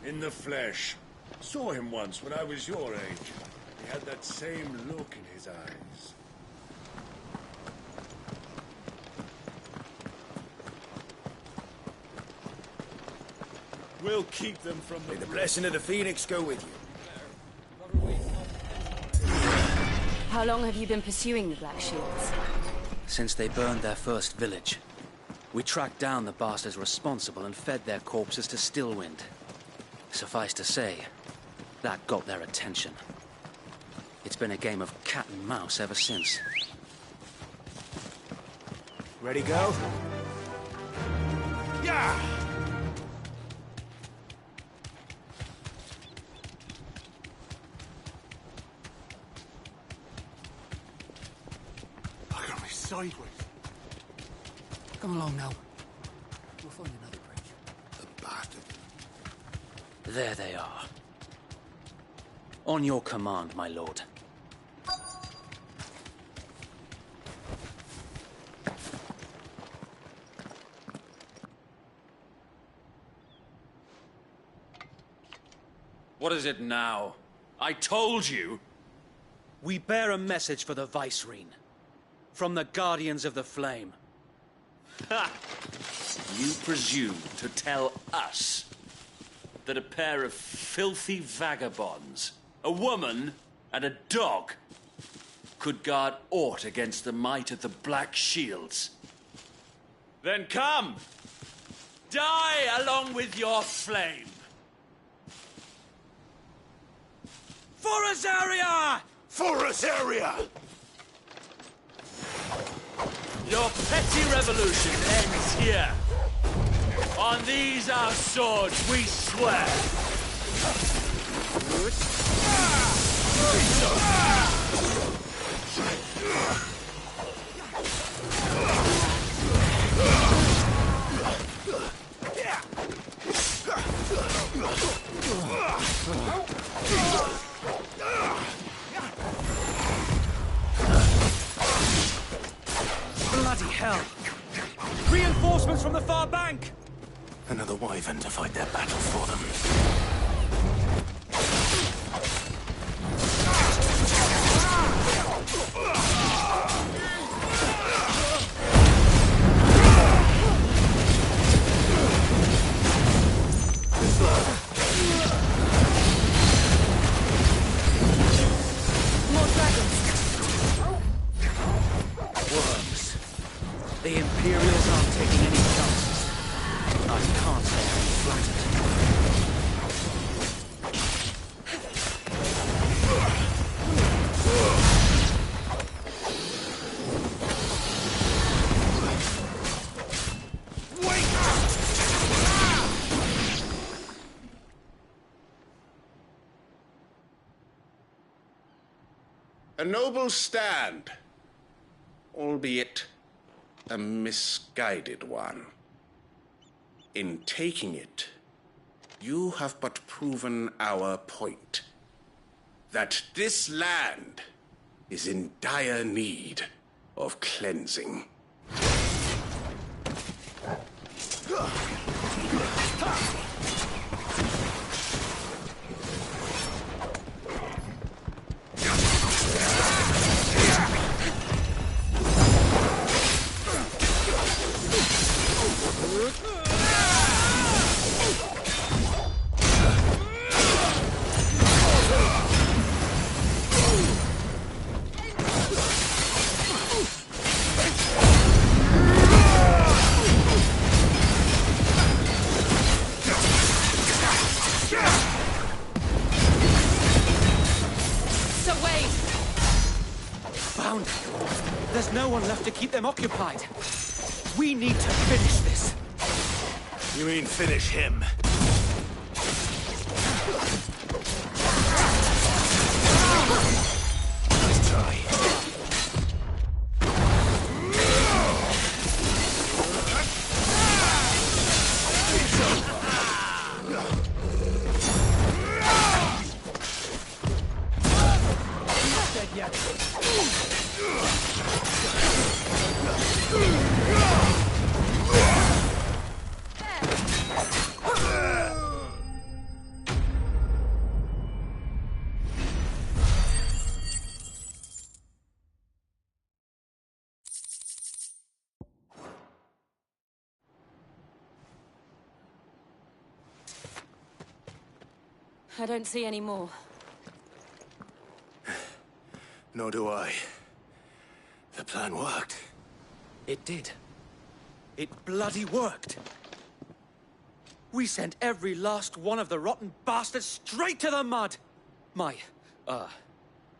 In the flesh. Saw him once when I was your age. He had that same look in his eyes. We'll keep them from the... May the blessing of the Phoenix go with you. How long have you been pursuing the Black Shields? Since they burned their first village. We tracked down the bastards responsible and fed their corpses to Stillwind. Suffice to say, that got their attention. It's been a game of cat and mouse ever since. Ready, go? Yeah! Look at me sideways. Come along now. We'll find another bridge. The bastard. There they are. On your command, my lord. What is it now? I told you! We bear a message for the Vicereine. From the Guardians of the Flame. Ha! You presume to tell us that a pair of filthy vagabonds, a woman and a dog, could guard aught against the might of the Black Shields? Then come! Die along with your flame! For Azaria! For Azaria! Your petty revolution ends here. On these our swords we swear. Bloody hell! Reinforcements from the far bank! Another wyvern to fight their battle for them. More dragons! Worms. The Imperials aren't taking any chances. I can't say I'm flattered. A noble stand, albeit a misguided one. In taking it, you have but proven our point, that this land is in dire need of cleansing. Found it. There's no one left to keep them occupied. We need to finish this. You mean finish him? Nice try. I don't see any more. Nor do I. The plan worked. It did. It bloody worked. We sent every last one of the rotten bastards straight to the mud!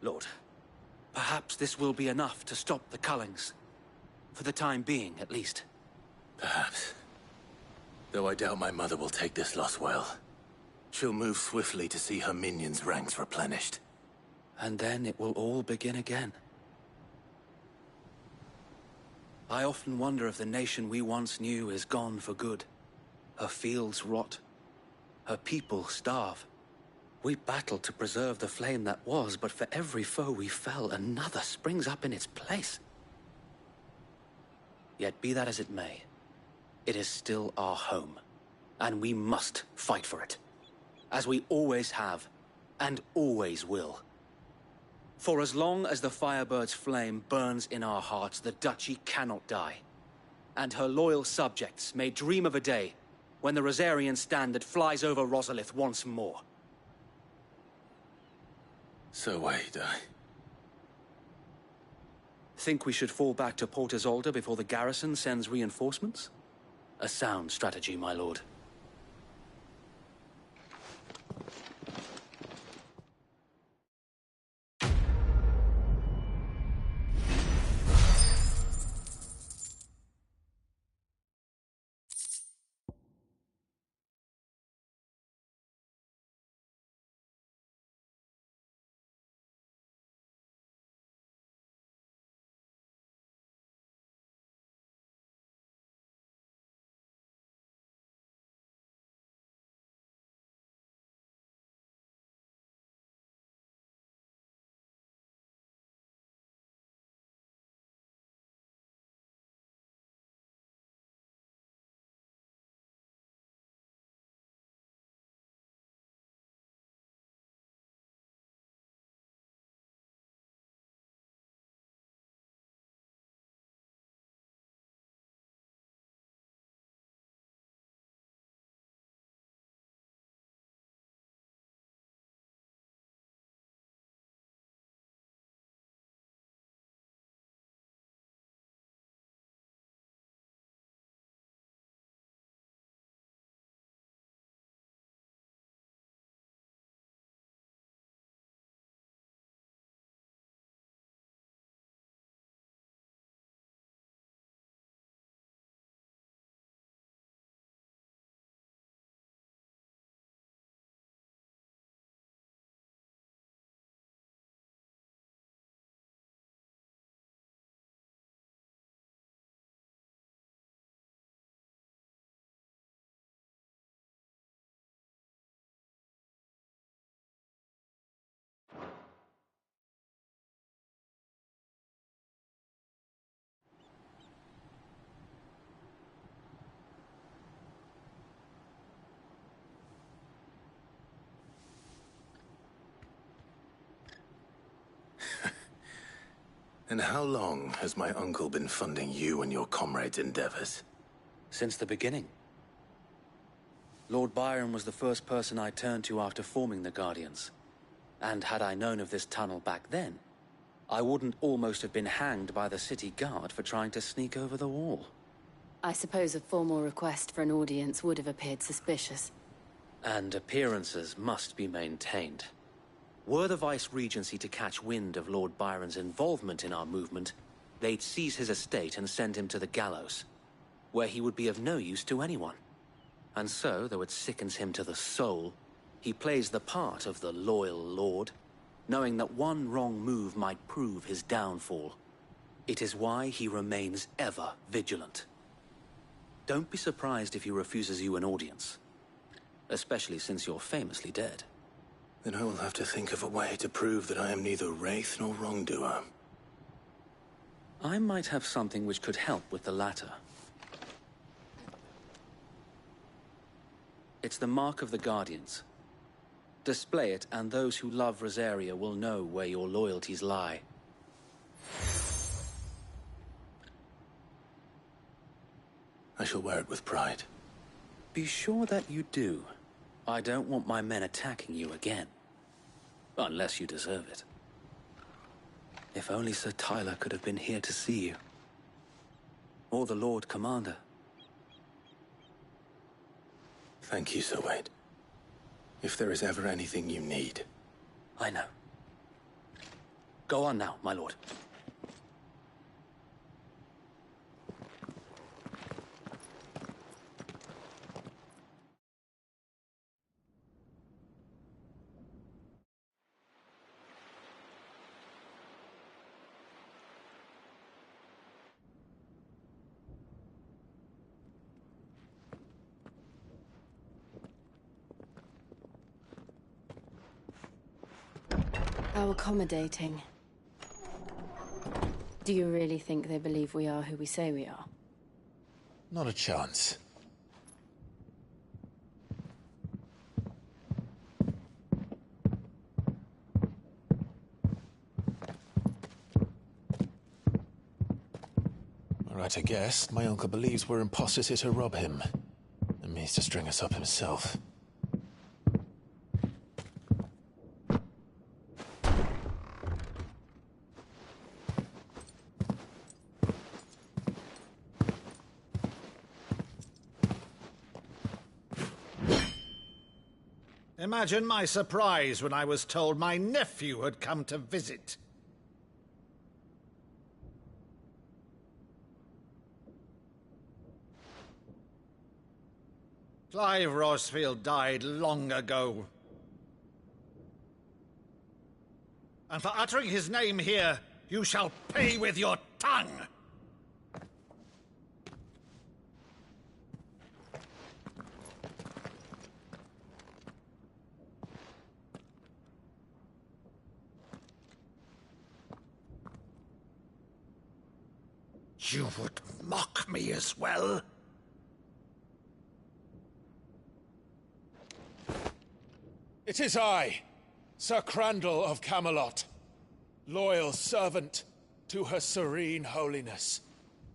Lord, perhaps this will be enough to stop the Cullings. For the time being, at least. Perhaps. Though I doubt my mother will take this loss well. She'll move swiftly to see her minions' ranks replenished. And then it will all begin again. I often wonder if the nation we once knew is gone for good. Her fields rot. Her people starve. We battled to preserve the flame that was, but for every foe we fell, another springs up in its place. Yet be that as it may, it is still our home, and we must fight for it, as we always have, and always will. For as long as the Firebird's flame burns in our hearts, the Duchy cannot die, and her loyal subjects may dream of a day when the Rosarian standard flies over Rosalith once more. So wait, Think we should fall back to Port Isolde before the garrison sends reinforcements? A sound strategy, my lord. And how long has my uncle been funding you and your comrades' endeavors? Since the beginning. Lord Byron was the first person I turned to after forming the Guardians. And had I known of this tunnel back then, I wouldn't almost have been hanged by the city guard for trying to sneak over the wall. I suppose a formal request for an audience would have appeared suspicious. And appearances must be maintained. Were the Vice-Regency to catch wind of Lord Byron's involvement in our movement, they'd seize his estate and send him to the gallows, where he would be of no use to anyone. And so, though it sickens him to the soul, he plays the part of the loyal lord, knowing that one wrong move might prove his downfall. It is why he remains ever vigilant. Don't be surprised if he refuses you an audience, especially since you're famously dead. Then I will have to think of a way to prove that I am neither wraith nor wrongdoer. I might have something which could help with the latter. It's the mark of the Guardians. Display it, and those who love Rosaria will know where your loyalties lie. I shall wear it with pride. Be sure that you do. I don't want my men attacking you again. Unless you deserve it. If only Sir Tyler could have been here to see you. Or the Lord Commander. Thank you, Sir Wade. If there is ever anything you need. I know. Go on now, my lord. How accommodating. Do you really think they believe we are who we say we are? Not a chance. Right, I guess. My uncle believes we're imposters here to rob him. And means to string us up himself. Imagine my surprise when I was told my nephew had come to visit. Clive Rosfield died long ago. And for uttering his name here, you shall pay with your tongue! You would mock me as well? It is I, Sir Crandall of Camelot, loyal servant to Her Serene Holiness,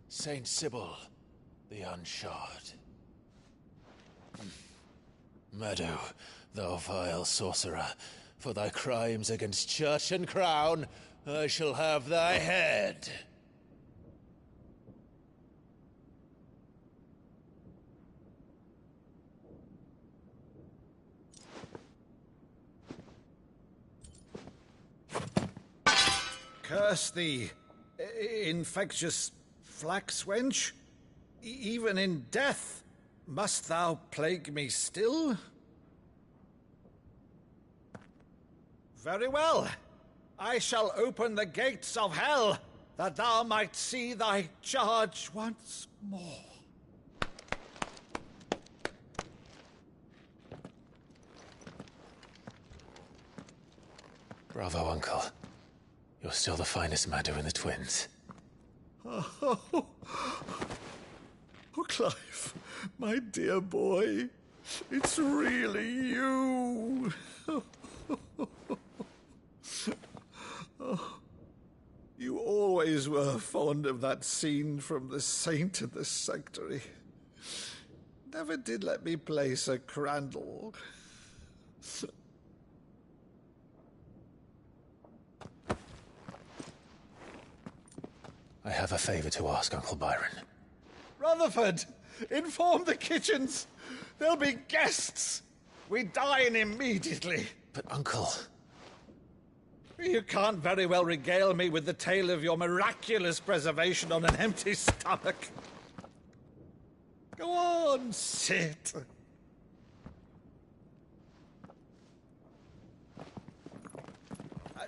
Saint Sybil the Unshod. Meadow, thou vile sorcerer, for thy crimes against church and crown, I shall have thy head. Curse thee, infectious flax wench. Even in death, must thou plague me still? Very well. I shall open the gates of hell, that thou might see thy charge once more. Bravo, Uncle. You're still the finest Meadow in the twins. Oh, Clive, my dear boy, it's really you. You always were fond of that scene from The Saint and the Sanctuary. Never did let me play Sir Crandall. I have a favor to ask, Uncle Byron. Rutherford, inform the kitchens. There'll be guests. We dine immediately. But, Uncle... You can't very well regale me with the tale of your miraculous preservation on an empty stomach. Go on, sit.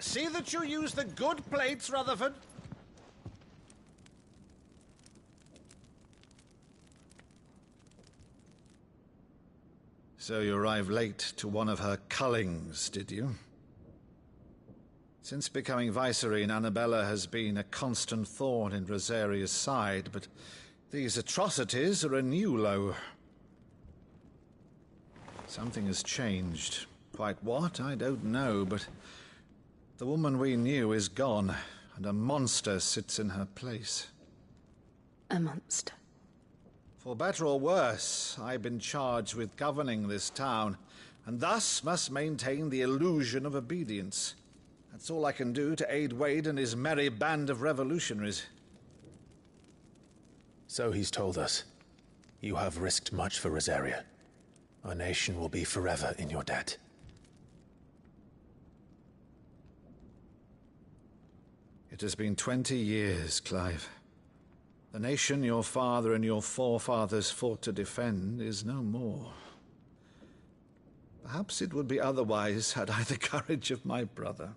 See that you use the good plates, Rutherford. So you arrived late to one of her cullings, did you? Since becoming Vicereine, Annabella has been a constant thorn in Rosaria's side, but these atrocities are a new low. Something has changed. Quite what, I don't know, but the woman we knew is gone, and a monster sits in her place. A monster. For better or worse, I've been charged with governing this town, and thus must maintain the illusion of obedience. That's all I can do to aid Wade and his merry band of revolutionaries. So he's told us. You have risked much for Rosaria. Our nation will be forever in your debt. It has been 20 years, Clive. The nation your father and your forefathers fought to defend is no more. Perhaps it would be otherwise had I the courage of my brother.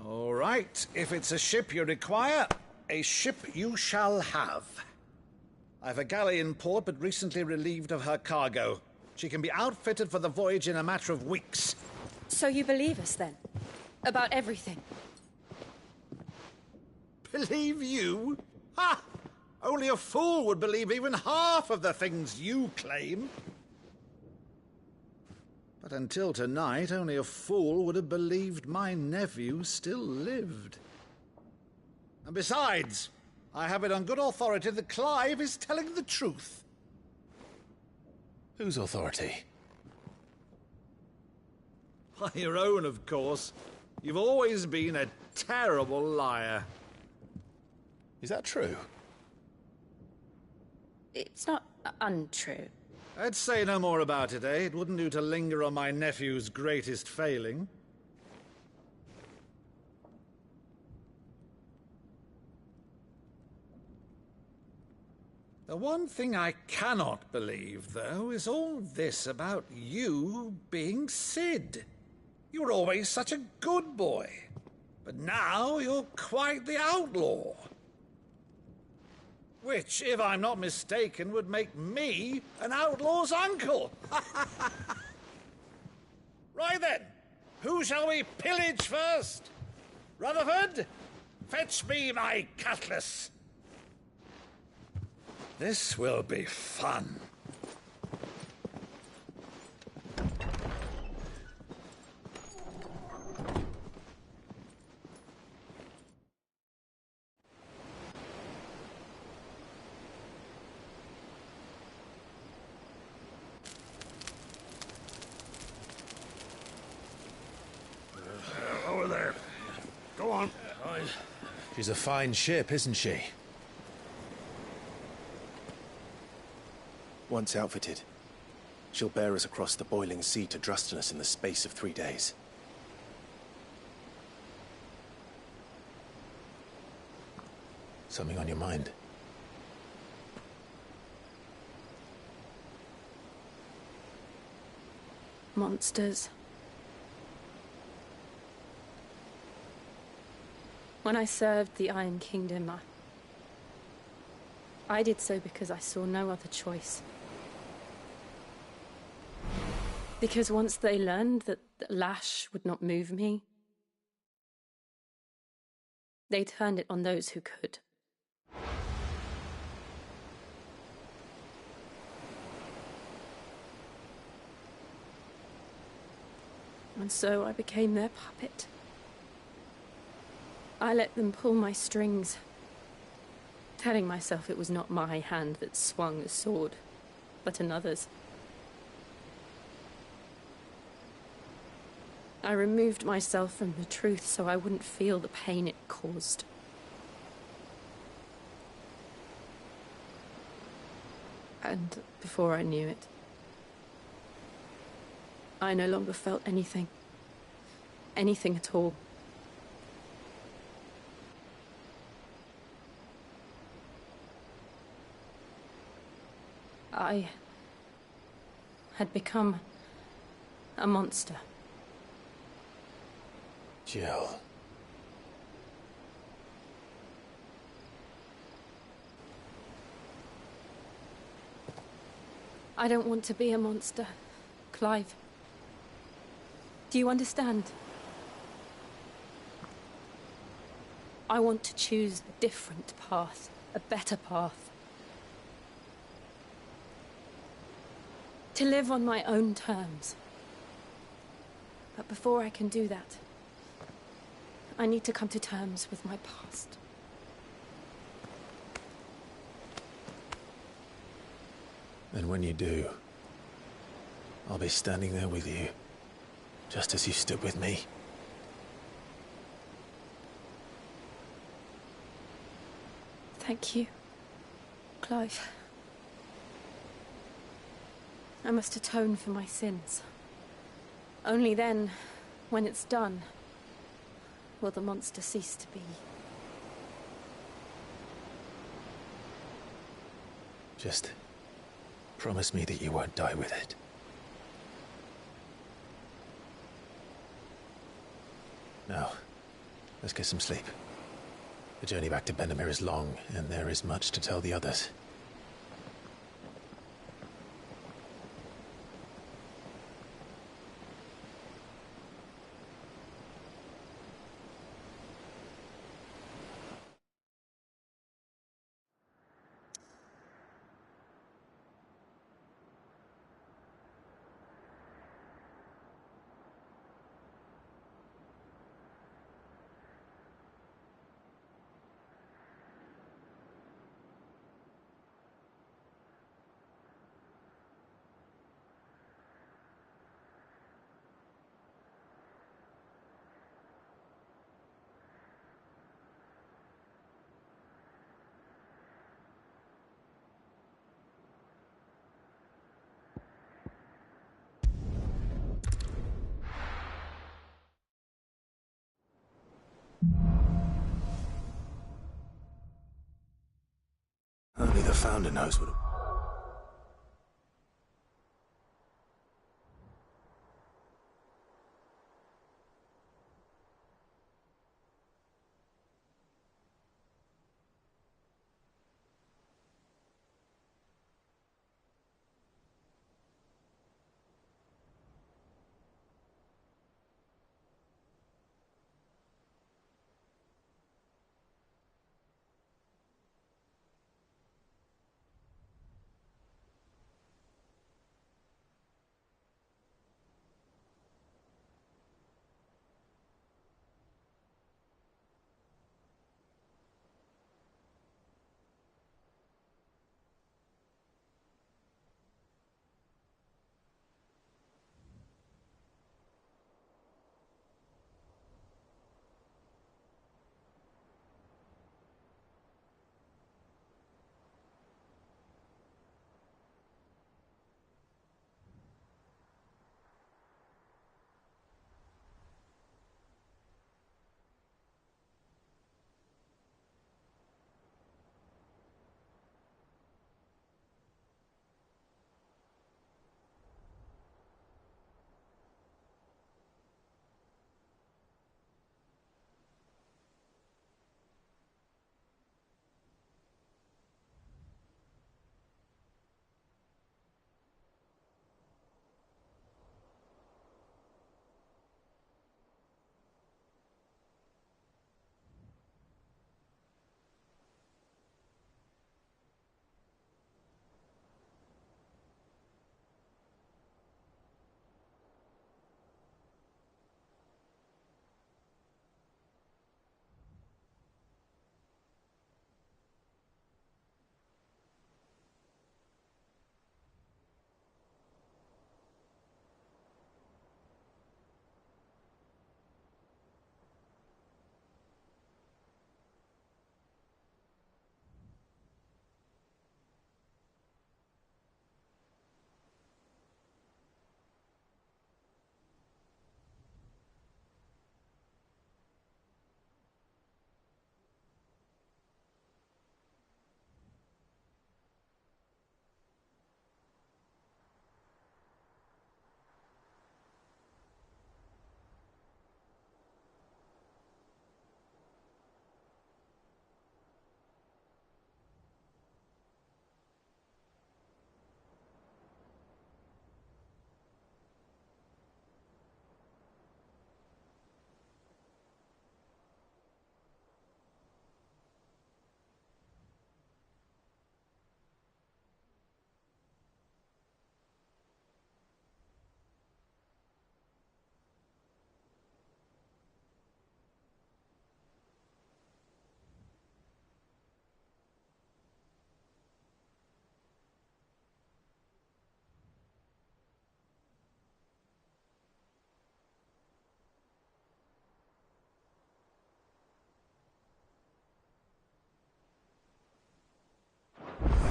All right, if it's a ship you require, a ship you shall have. I've a galley in port, but recently relieved of her cargo. She can be outfitted for the voyage in a matter of weeks. So you believe us, then? About everything? Believe you? Ha! Only a fool would believe even half of the things you claim. But until tonight, only a fool would have believed my nephew still lived. And besides, I have it on good authority that Clive is telling the truth. Whose authority? By your own, of course. You've always been a terrible liar. Is that true? It's not untrue. I'd say no more about it, eh? It wouldn't do to linger on my nephew's greatest failing. The one thing I cannot believe, though, is all this about you being Sid. You were always such a good boy, but now you're quite the outlaw. Which, if I'm not mistaken, would make me an outlaw's uncle. Right then, who shall we pillage first? Rutherford, fetch me my cutlass. This will be fun. Over there. Go on. She's a fine ship, isn't she? Once outfitted, she'll bear us across the boiling sea to Drustinus in the space of 3 days. Something on your mind? Monsters. When I served the Iron Kingdom, I did so because I saw no other choice. Because once they learned that the lash would not move me, they turned it on those who could. And so I became their puppet. I let them pull my strings, telling myself it was not my hand that swung the sword, but another's. I removed myself from the truth so I wouldn't feel the pain it caused. And before I knew it, I no longer felt anything. Anything at all. I had become a monster. Jill. I don't want to be a monster, Clive. Do you understand? I want to choose a different path, a better path. To live on my own terms. But before I can do that, I need to come to terms with my past. And when you do, I'll be standing there with you, just as you stood with me. Thank you, Clive. I must atone for my sins. Only then, when it's done, will the monster cease to be. Just promise me that you won't die with it. Now, let's get some sleep. The journey back to Benamir is long, and there is much to tell the others. Only the Founder knows what...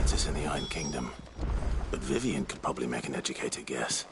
apprentice in the Iron Kingdom. But Vivian could probably make an educated guess.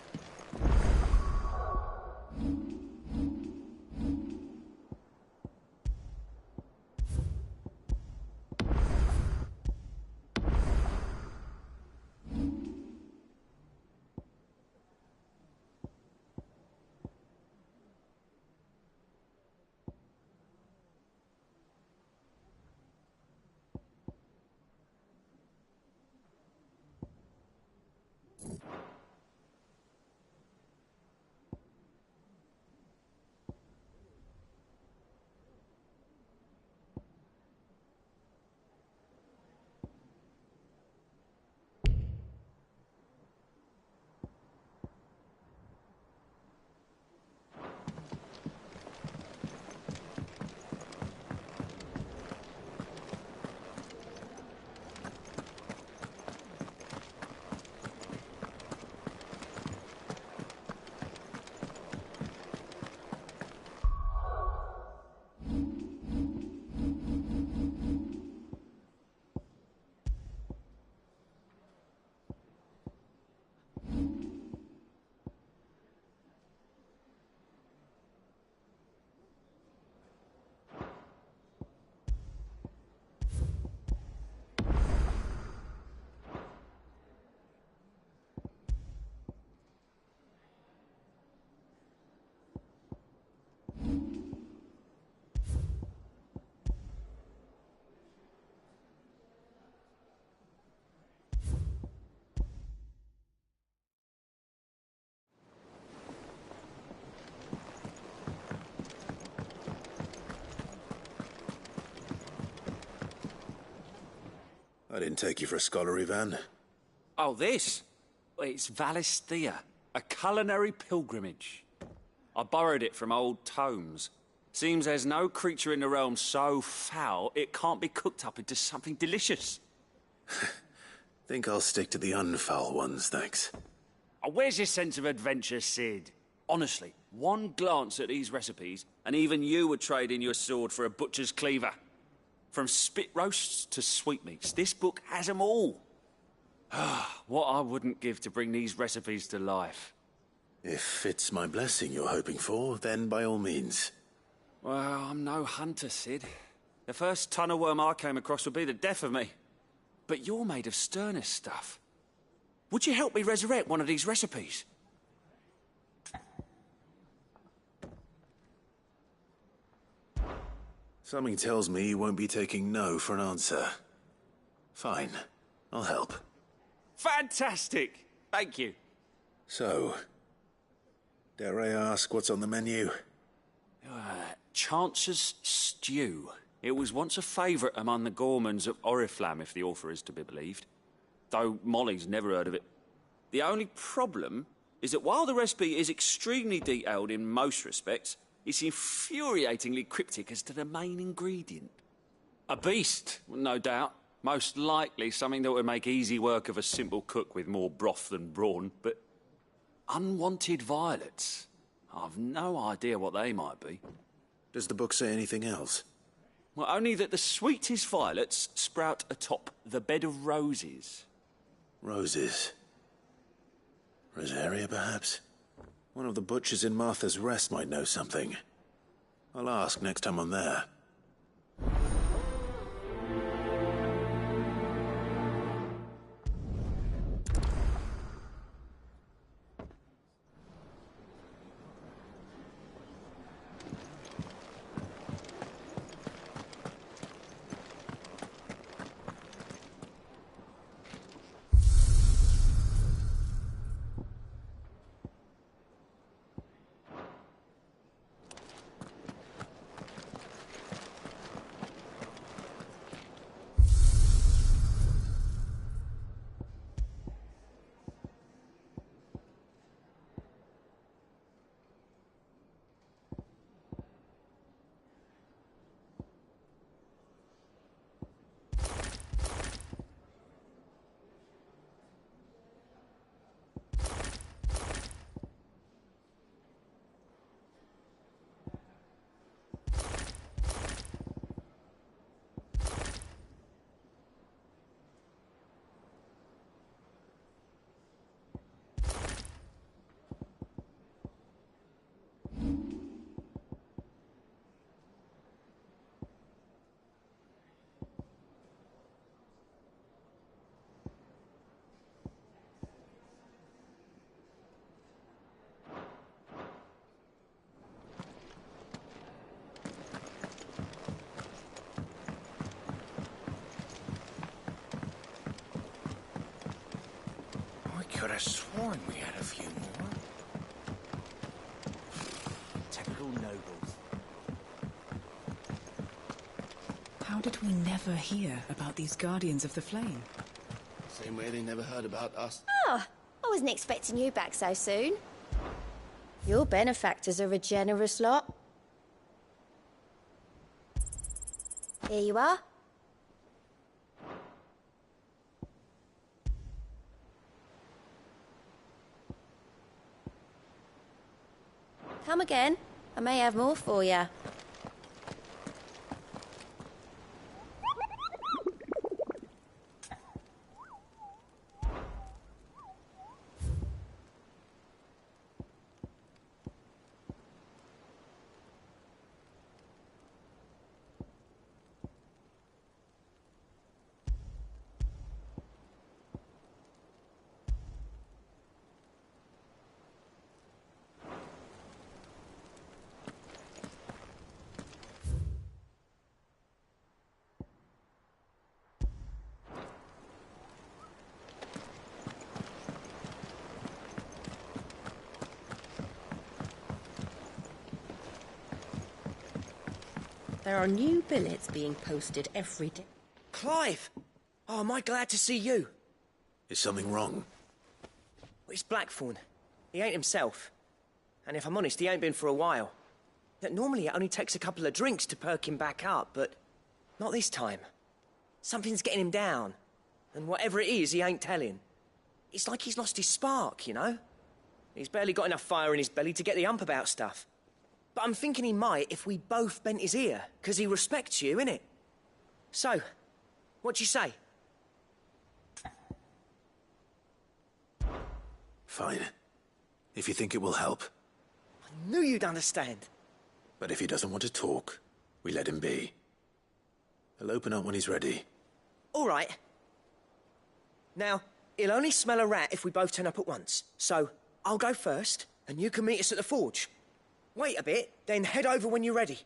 I didn't take you for a scholar, Ivan. Oh, this? Well, it's Valisthea, a culinary pilgrimage. I borrowed it from old tomes. Seems there's no creature in the realm so foul it can't be cooked up into something delicious. Think I'll stick to the unfoul ones, thanks. Oh, where's your sense of adventure, Sid? Honestly, one glance at these recipes, and even you would trade in your sword for a butcher's cleaver. From spit roasts to sweetmeats, this book has them all. What I wouldn't give to bring these recipes to life. If it's my blessing you're hoping for, then by all means. Well, I'm no hunter, Sid. The first ton of worm I came across would be the death of me. But you're made of sterner stuff. Would you help me resurrect one of these recipes? Something tells me you won't be taking no for an answer. Fine, I'll help. Fantastic! Thank you. So, dare I ask what's on the menu? Chance's Stew. It was once a favourite among the gourmands of Oriflamme, if the author is to be believed. Though Molly's never heard of it. The only problem is that while the recipe is extremely detailed in most respects, it's infuriatingly cryptic as to the main ingredient. A beast, no doubt. Most likely something that would make easy work of a simple cook with more broth than brawn, but unwanted violets. I've no idea what they might be. Does the book say anything else? Well, only that the sweetest violets sprout atop the bed of roses. Roses. Rosaria, perhaps? One of the butchers in Martha's Rest might know something. I'll ask next time I'm there. could have sworn we had a few more. Typical nobles. How did we never hear about these Guardians of the Flame? Same way they never heard about us. Oh, I wasn't expecting you back so soon. Your benefactors are a generous lot. Here you are. Come again. I may have more for you. There are new billets being posted every day. Clive! Oh, am I glad to see you? Is something wrong? Well, it's Blackthorn. He ain't himself. And if I'm honest, he ain't been for a while. That normally it only takes a couple of drinks to perk him back up, but not this time. Something's getting him down. And whatever it is, he ain't telling. It's like he's lost his spark, you know? He's barely got enough fire in his belly to get the ump about stuff. But I'm thinking he might if we both bent his ear, 'cause he respects you, innit? So, what do you say? Fine. If you think it will help. I knew you'd understand. But if he doesn't want to talk, we let him be. He'll open up when he's ready. All right. Now, he'll only smell a rat if we both turn up at once. So, I'll go first, and you can meet us at the forge. Wait a bit, then head over when you're ready.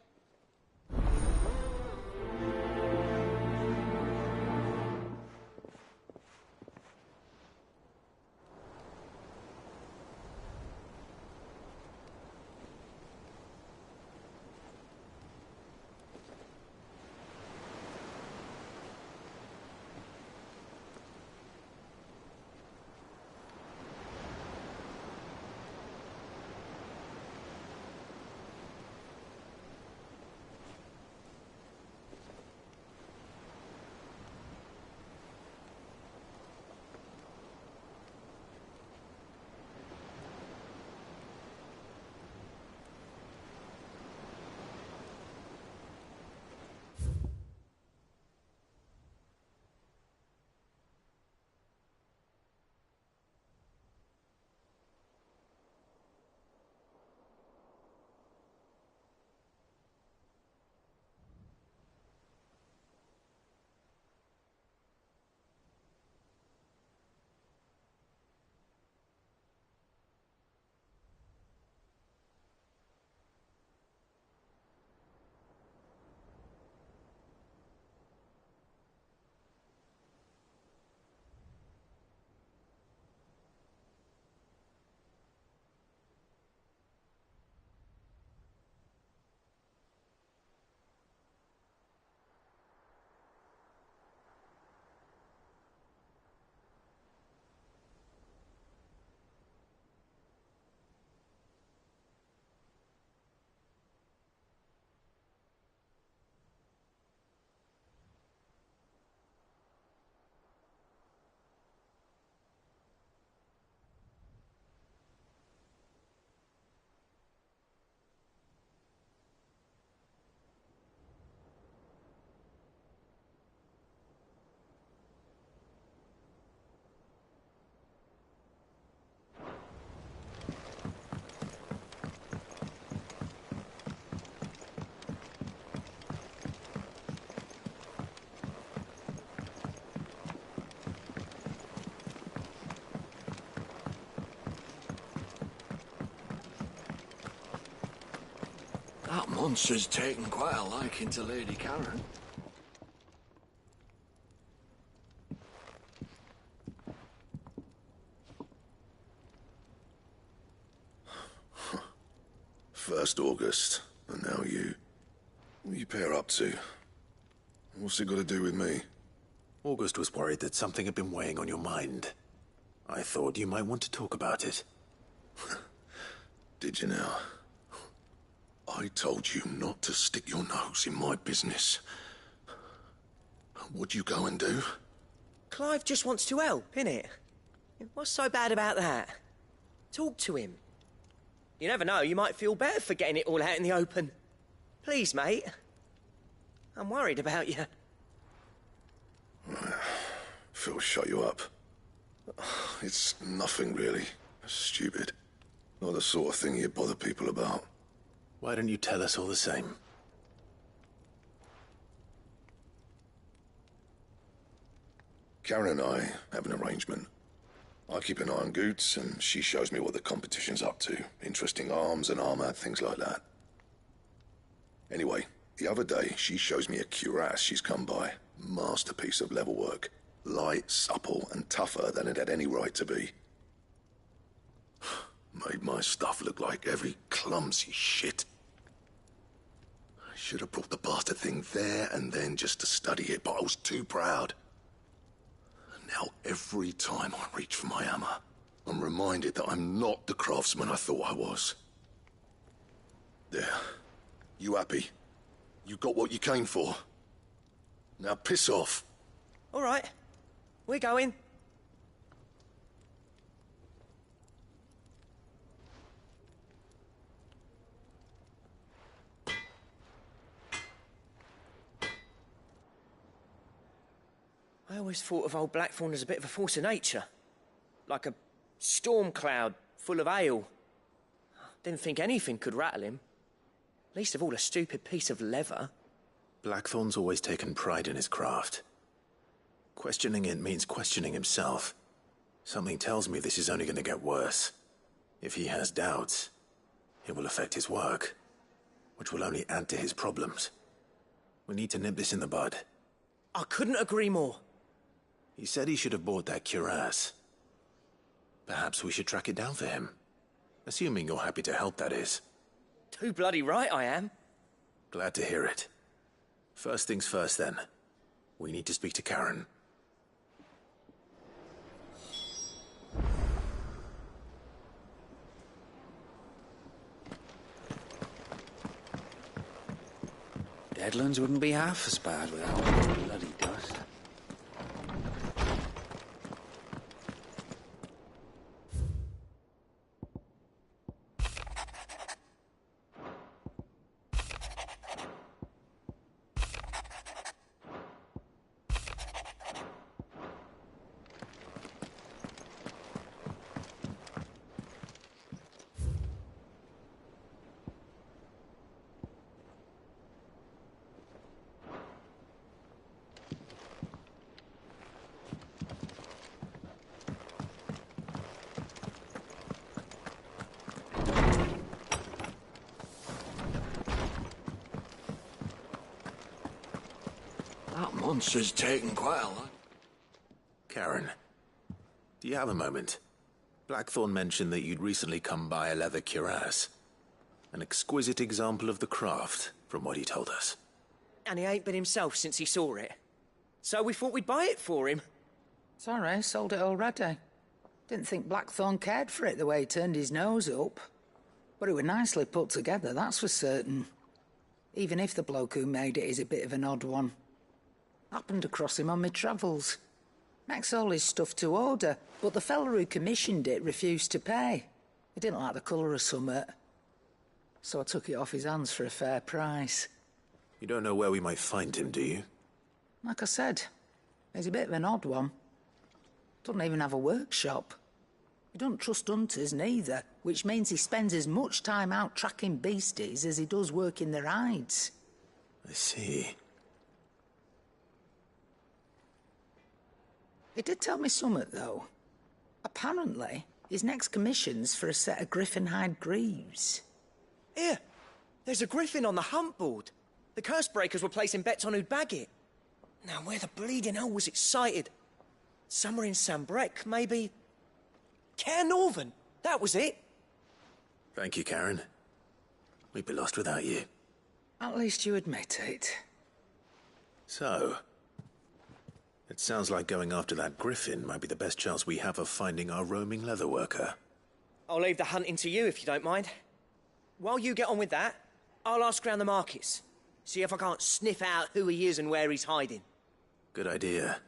That monster's taken quite a liking to Lady Karen. First August, and now you. What are you pair up to? What's it got to do with me? August was worried that something had been weighing on your mind. I thought you might want to talk about it. Did you now? I told you not to stick your nose in my business. What'd you go and do? Clive just wants to help, innit? What's so bad about that? Talk to him. You never know, you might feel better for getting it all out in the open. Please, mate. I'm worried about you. Phil shut you up. It's nothing, really. Stupid. Not the sort of thing you bother people about. Why don't you tell us all the same? Karen and I have an arrangement. I keep an eye on Goots, and she shows me what the competition's up to. Interesting arms and armor, things like that. Anyway, the other day, she shows me a cuirass she's come by. Masterpiece of level work. Light, supple, and tougher than it had any right to be. Made my stuff look like every clumsy shit. I should have brought the bastard thing there and then just to study it, but I was too proud. Now, every time I reach for my hammer, I'm reminded that I'm not the craftsman I thought I was. There. You happy? You got what you came for. Now piss off. All right. We're going. I always thought of old Blackthorn as a bit of a force of nature. Like a storm cloud full of ale. Didn't think anything could rattle him. Least of all a stupid piece of leather. Blackthorn's always taken pride in his craft. Questioning it means questioning himself. Something tells me this is only going to get worse. If he has doubts, it will affect his work, which will only add to his problems. We need to nip this in the bud. I couldn't agree more. He said he should have bought that cuirass. Perhaps we should track it down for him. Assuming you're happy to help, that is. Too bloody right I am. Glad to hear it. First things first, then. We need to speak to Karen. Deadlands wouldn't be half as bad without all the bloody dust. That monster's taken quite a lot. Karen, do you have a moment? Blackthorn mentioned that you'd recently come by a leather cuirass. An exquisite example of the craft, from what he told us. And he ain't been himself since he saw it. So we thought we'd buy it for him. Sorry, sold it already. Didn't think Blackthorn cared for it the way he turned his nose up. But it were nicely put together, that's for certain. Even if the bloke who made it is a bit of an odd one. Happened across him on my travels. Makes all his stuff to order, but the fella who commissioned it refused to pay. He didn't like the colour of summit. So I took it off his hands for a fair price. You don't know where we might find him, do you? Like I said, he's a bit of an odd one. Doesn't even have a workshop. He don't trust hunters neither, which means he spends as much time out tracking beasties as he does working their hides. I see. He did tell me something, though. Apparently, his next commission's for a set of griffin hide greaves. Here, there's a griffin on the hunt board. The curse breakers were placing bets on who'd bag it. Now, where the bleeding hell was it sighted? Somewhere in Sambrec, maybe... Cairn Northern, that was it. Thank you, Karen. We'd be lost without you. At least you admit it. So, it sounds like going after that griffin might be the best chance we have of finding our roaming leatherworker. I'll leave the hunting to you if you don't mind. While you get on with that, I'll ask around the markets. See if I can't sniff out who he is and where he's hiding. Good idea.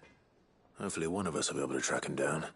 Hopefully one of us will be able to track him down.